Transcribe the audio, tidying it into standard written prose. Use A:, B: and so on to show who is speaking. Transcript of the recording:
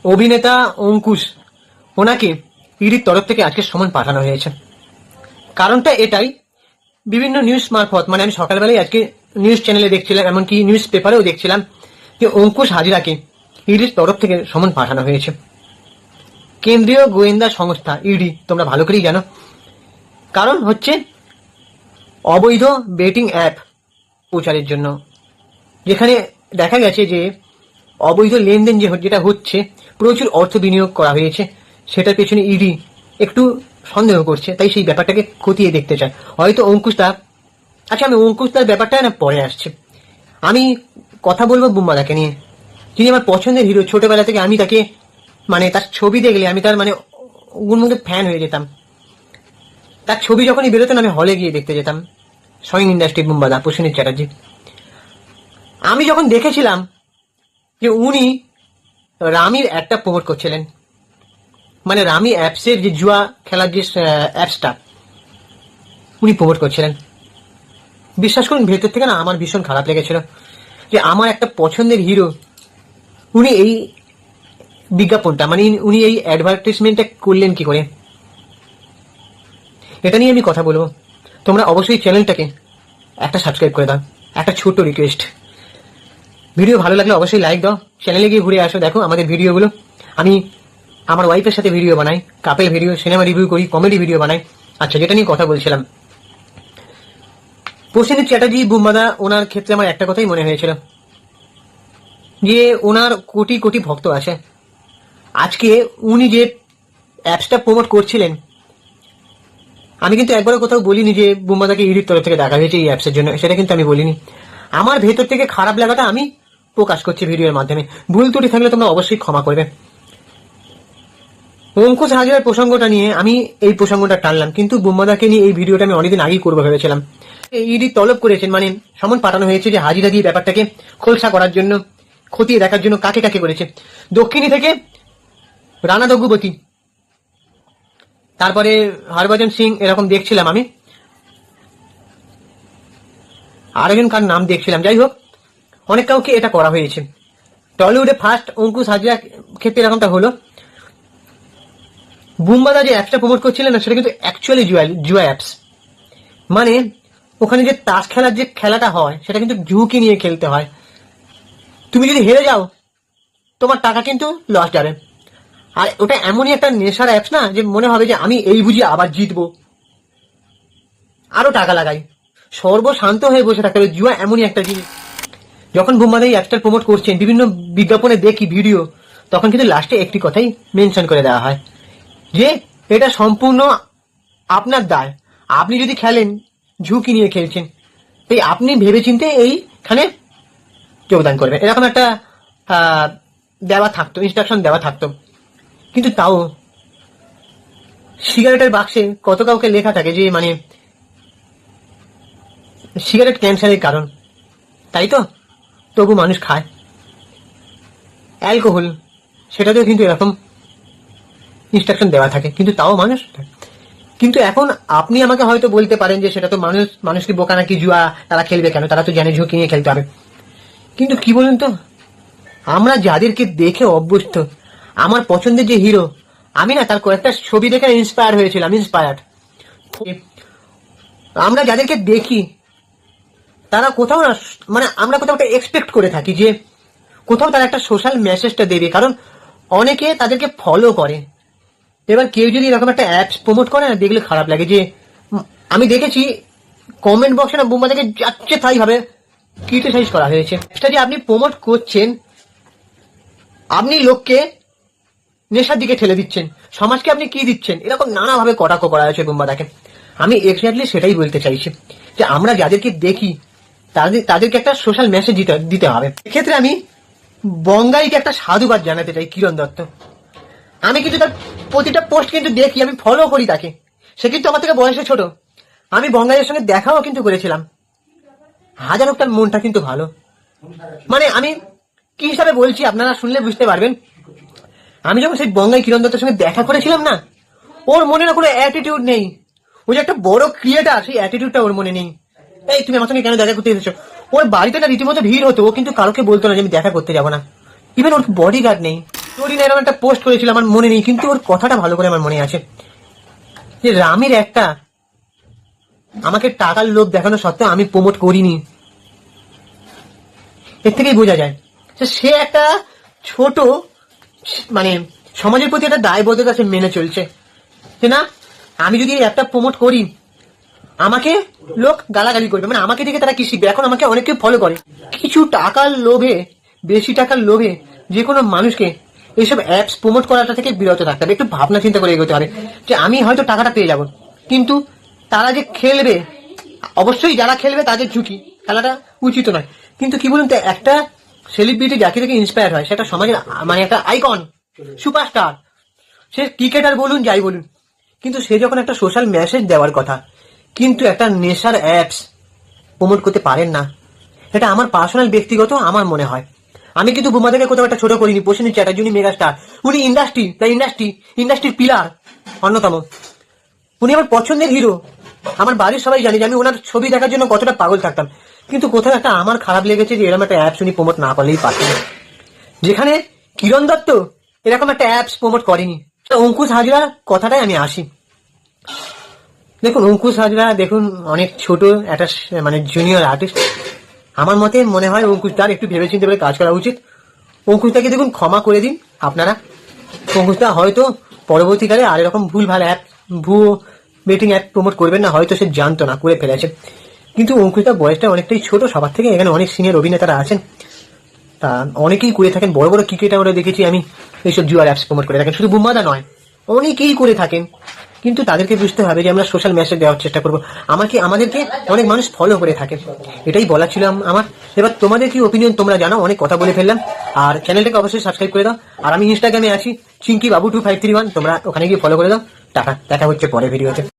A: অভিনেতা অঙ্কুশ, ওনাকে ইডির তরফ থেকে আজকে সমন পাঠানো হয়েছে। কারণটা এটাই, বিভিন্ন নিউজ মারফত, মানে আমি সকালবেলায় আজকে নিউজ চ্যানেলে দেখছিলাম, এমনকি নিউজ পেপারেও দেখছিলাম যে অঙ্কুশ হাজরাকে ইডির তরফ থেকে সমন পাঠানো হয়েছে। কেন্দ্রীয় গোয়েন্দা সংস্থা ইডি, তোমরা ভালো করেই জানো, কারণ হচ্ছে অবৈধ বেটিং অ্যাপ প্রচারের জন্য, যেখানে দেখা গেছে যে অবৈধ লেনদেন যেটা হচ্ছে, প্রচুর অর্থ বিনিয়োগ করা হয়েছে, সেটার পেছনে ইডি একটু সন্দেহ করছে, তাই সেই ব্যাপারটাকে খতিয়ে দেখতে চায়। হয়তো অঙ্কুশদা, আচ্ছা আমি অঙ্কুশদার ব্যাপারটা না পরে আসছে, আমি কথা বলবো বুম্বাদাকে নিয়ে, যিনি আমার পছন্দের হিরো। ছোটবেলা থেকে আমি তাকে, মানে তার ছবি দেখলে আমি তার মানে গুণমুগ্ধ ফ্যান হয়ে যেতাম। তার ছবি যখনই বেরোতেন আমি হলে গিয়ে দেখতে যেতাম। সয়িং ইন্ডাস্ট্রি বুম্বাদা, প্রসেনজিৎ চ্যাটার্জি। আমি যখন দেখেছিলাম যে উনি রামির অ্যাডটা প্রমোট করছিলেন, মানে রামি অ্যাপসের যে জুয়া খেলার যে অ্যাপসটা উনি প্রমোট করছিলেন, বিশ্বাস করুন ভেতর থেকে না আমার ভীষণ খারাপ লেগেছিল যে আমার একটা পছন্দের হিরো, উনি এই বিজ্ঞাপনটা, মানে উনি এই অ্যাডভার্টাইজমেন্টটা করলেন কি করে। এটা নিয়ে আমি কথা বলবো। তোমরা অবশ্যই চ্যানেলটাকে একটা সাবস্ক্রাইব করে দাও, একটা ছোট রিকোয়েস্ট। ভিডিও ভালো লাগলে অবশ্যই লাইক দাও, চ্যানেলে গিয়ে ঘুরে আসো, দেখো আমাদের ভিডিওগুলো। আমি আমার ওয়াইফের সাথে ভিডিও বানাই, কাপেল ভিডিও, সিনেমা রিভিউ করি, কমেডি ভিডিও বানাই। আচ্ছা, যেটা নিয়ে কথা বলছিলাম, প্রসেনজিৎ চ্যাটার্জি বুম্বাদা, ওনার ক্ষেত্রে আমার একটা কথাই মনে হয়েছিল যে ওনার কোটি কোটি ভক্ত আছে। আজকে উনি যে অ্যাপসটা প্রমোট করছিলেন, আমি কিন্তু একবারও কোথাও বলিনি যে বুম্বাদাকে ইডির তরফ থেকে দেখা হয়েছে এই অ্যাপসের জন্য, সেটা কিন্তু আমি বলিনি। আমার ভেতর থেকে খারাপ লাগাটা আমি প্রকাশ করছি ভিডিওর মাধ্যমে। ভুল ত্রুটি থাকলে তোমরা অবশ্যই ক্ষমা করবে। অঙ্কুশ হাজরার প্রসঙ্গটা নিয়ে আমি এই প্রসঙ্গটা টানলাম, কিন্তু বুম্বাদাকে নিয়ে এই ভিডিওটা আমি অনেকদিন আগেই করবো ভেবেছিলাম। ইডি তলব করেছেন, মানে সমন পাঠানো হয়েছে যে হাজিরা দিয়ে ব্যাপারটাকে খোলসা করার জন্য, খতিয়ে দেখার জন্য কাকে কাকে করেছে। দক্ষিণী থেকে রানা দগ্গুবতী, তারপরে হরভজন সিং, এরকম দেখছিলাম আমি, আরেকজন কার নাম দেখছিলাম। যাই হোক, অনেক কাউকে এটা করা হয়েছে। টলিউডে ফার্স্ট অঙ্কুশ হাজরা ক্ষেত্রে এরকমটা হলো। বুম্বাদা যে অ্যাপসটা প্রমোট করছিলেন না, সেটা কিন্তু অ্যাকচুয়ালি জুয়া অ্যাপস। মানে ওখানে যে তাস খেলার যে খেলাটা হয়, সেটা কিন্তু ঝুঁকি নিয়ে খেলতে হয়। তুমি যদি হেরে যাও, তোমার টাকা কিন্তু লস যাবে। আর ওটা এমনই একটা নেশার অ্যাপস না, যে মনে হবে যে আমি এই বুঝি আবার জিতবো, আরো টাকা লাগাই, সর্বশান্ত হয়ে বসে থাকতে হবে। জুয়া এমনই একটা জিনিস। যখন বুম্বাদা এই অ্যাপসটা প্রমোট করছেন, বিভিন্ন বিজ্ঞাপনে দেখি ভিডিও, তখন কিন্তু লাস্টে একটি কথাই মেনশন করে দেওয়া হয় যে এটা সম্পূর্ণ আপনার দায়। আপনি যদি খেলেন, ঝুঁকি নিয়ে খেলছেন, তাই আপনি ভেবেচিন্তে এইখানে যোগদান করবেন, এরকম একটা দেওয়া থাকতো, ইনস্ট্রাকশন দেওয়া থাকতো। কিন্তু তাও সিগারেটের বাক্সে কত কাউকে লেখা থাকে যে মানে সিগারেট ক্যান্সারের কারণ, তাই তো, তবু মানুষ খায়। অ্যালকোহল, সেটাতেও কিন্তু এরকম ইনস্ট্রাকশন দেওয়া থাকে, কিন্তু তাও মানুষ। কিন্তু এখন আপনি আমাকে হয়তো বলতে পারেন যে সেটা তো মানুষকে বোকা নাকি, জুয়া তারা খেলবে কেন, তারা তো জানে ঝুঁকি নিয়ে খেলতে হবে। কিন্তু কি বলুন তো, আমরা যাদেরকে দেখে অভ্যস্ত, আমার পছন্দের যে হিরো, আমি না তার কয়েকটা ছবি দেখে ইন্সপায়ার হয়েছিলাম, ইন্সপায়ার্ড। আমরা যাদেরকে দেখি তারা কোথাও না, মানে আমরা কোথাও একটা এক্সপেক্ট করে থাকি যে কোথাও তারা একটা সোশ্যাল মেসেজটা দেবে, কারণ অনেকে তাদেরকে ফলো করে। এবার কেউ যদি এরকম একটা অ্যাপস প্রমোট করে না, দেখলে খারাপ লাগে। যে আমি দেখেছি কমেন্ট বক্সে না বুম্বাদাকে যাচ্ছে তাই ভাবে ক্রিটিসাইজ করা হয়েছে। সেটা যে আপনি প্রমোট করছেন, আপনি লোককে নেশার দিকে ঠেলে দিচ্ছেন, সমাজকে আপনি কি দিচ্ছেন, এরকম নানাভাবে কটাক্ষ করা হয়েছে বুম্বাদাকে। আমি এক্স্যাক্টলি সেটাই বলতে চাইছি যে আমরা যাদেরকে দেখি তাদেরকে একটা সোশ্যাল মেসেজ দিতে হবে। এক্ষেত্রে আমি বঙ্গাইকে একটা সাধুবাদ জানাতে চাই, কিরণ দত্ত। আমি কিন্তু তার প্রতিটা পোস্ট কিন্তু দেখি, আমি ফলো করি তাকে। সে কিন্তু আমার থেকে বয়সে ছোট। আমি বঙ্গাইয়ের সঙ্গে দেখাও কিন্তু করেছিলাম। হাজার হোক তার মনটা কিন্তু ভালো। মানে আমি কি হিসাবে বলছি আপনারা শুনলে বুঝতে পারবেন। আমি যখন সেই বঙ্গাই কিরণ দত্তের সঙ্গে দেখা করেছিলাম না, ওর মনে না কোনো অ্যাটিটিউড নেই। ও যে একটা বড় ক্রিয়েটার, সেই অ্যাটিটিউডটা ওর মনে নেই। এই তুমি আমার সঙ্গে কেন দেখা করতে এসেছো? ওর বাড়িতে না রীতিমতো ভিড় হতো, ও কিন্তু কারোকে বলতো না যে আমি দেখা করতে যাবো না। ইভেন ওর বডিগার্ড নেই। স্টোরি না এরকম একটা পোস্ট করেছিল, আমার মনে নেই, কিন্তু ওর কথাটা ভালো করে আমার মনে আছে যে রামের একটা আমাকে টাকার লোভ দেখানো সত্ত্বেও আমি প্রমোট করিনি। এর থেকেই বোঝা যায় যে সে একটা ছোট মানে সমাজের প্রতি একটা দায়বদ্ধতা সে মেনে চলছে যে না, আমি যদি এই অ্যাপটা প্রমোট করি আমাকে লোক গালাগালি করবে, মানে আমাকে দেখে তারা কি শিখবে। এখন আমাকে অনেকে ফলো করে, কিছু টাকার লোভে, বেশি টাকার লোভে যে কোনো মানুষকে এইসব অ্যাপস প্রমোট করাটা থেকে বিরত থাকতে হবে। একটু ভাবনা চিন্তা করে এগোতে হবে যে আমি হয়তো টাকাটা পেয়ে যাব, কিন্তু তারা যে খেলবে, অবশ্যই যারা খেলবে তাদের ঝুঁকি, খেলাটা উচিত নয়। কিন্তু কি বলুন তো, একটা সেলিব্রিটি যাকে থেকে ইন্সপায়ার হয় সেটা সমাজের মানে একটা আইকন, সুপারস্টার, সে ক্রিকেটার বলুন যাই বলুন, কিন্তু সে যখন একটা সোশ্যাল মেসেজ দেওয়ার কথা কিন্তু একটা নেশার অ্যাপস প্রমোট করতে পারেন না, এটা আমার পার্সোনাল ব্যক্তিগত আমার মনে হয়। আমি কিন্তু বুমাদেরকে কোথাও একটা ছোট করিনি। প্রসেনজিৎ চ্যাটার্জি উনি মেগাস্টার, উনি ইন্ডাস্ট্রির পিলার অন্যতম, উনি আমার পছন্দের হিরো। আমার বাড়ির সবাই জানে যে আমি ওনার ছবি দেখার জন্য কতটা পাগল থাকতাম, কিন্তু কোথাও একটা আমার খারাপ লেগেছে যে এরকম একটা অ্যাপস উনি প্রমোট না করলেই পারতেন, যেখানে কিরণ দত্ত এরকম একটা অ্যাপস প্রমোট করেনি। অঙ্কুশ হাজরা কথাটাই আমি আসি। দেখুন অঙ্কুশ হাজরা দেখুন অনেক ছোট একটা মানে জুনিয়র আর্টিস্ট। আমার মতে মনে হয় অঙ্কুশ তার একটু ভেবেচিন্তে বলে কাজ করা উচিত। অঙ্কুশদাকে দেখুন ক্ষমা করে দিন আপনারা। অঙ্কুশদা হয়তো পরবর্তীকালে আর এরকম ভুল ভাল অ্যাপ, ভুয়ো বেটিং অ্যাপ প্রমোট করবেন না, হয়তো সে জানতো না, করে ফেলেছে। কিন্তু অঙ্কুশদা বয়সটা অনেকটাই ছোট সবার থেকে, এখানে অনেক সিনিয়র অভিনেতারা আছেন, তা অনেকেই করে থাকেন। বড় বড় ক্রিকেটাররা দেখেছি আমি এইসব জুয়ার অ্যাপস প্রমোট করে থাকেন, শুধু বুম্বাদা নয় অনেকেই করে থাকেন। কিন্তু তাদেরকে বুঝতে হবে যে আমরা সোশ্যাল মেসেজ দেওয়ার চেষ্টা করবো, আমাদেরকে অনেক মানুষ ফলো করে থাকে, এটাই বলা ছিল আমার। এবার তোমাদের কি ওপিনিয়ন তোমরা জানাও, অনেক কথা বলে ফেললাম। আর চ্যানেলটাকে অবশ্যই সাবস্ক্রাইব করে দাও। আর আমি ইনস্টাগ্রামে আছি চিঙ্কি বাবু 2531, তোমরা ওখানে গিয়ে ফলো করে দাও। টাটা, দেখা হচ্ছে পরে ভিডিওতে।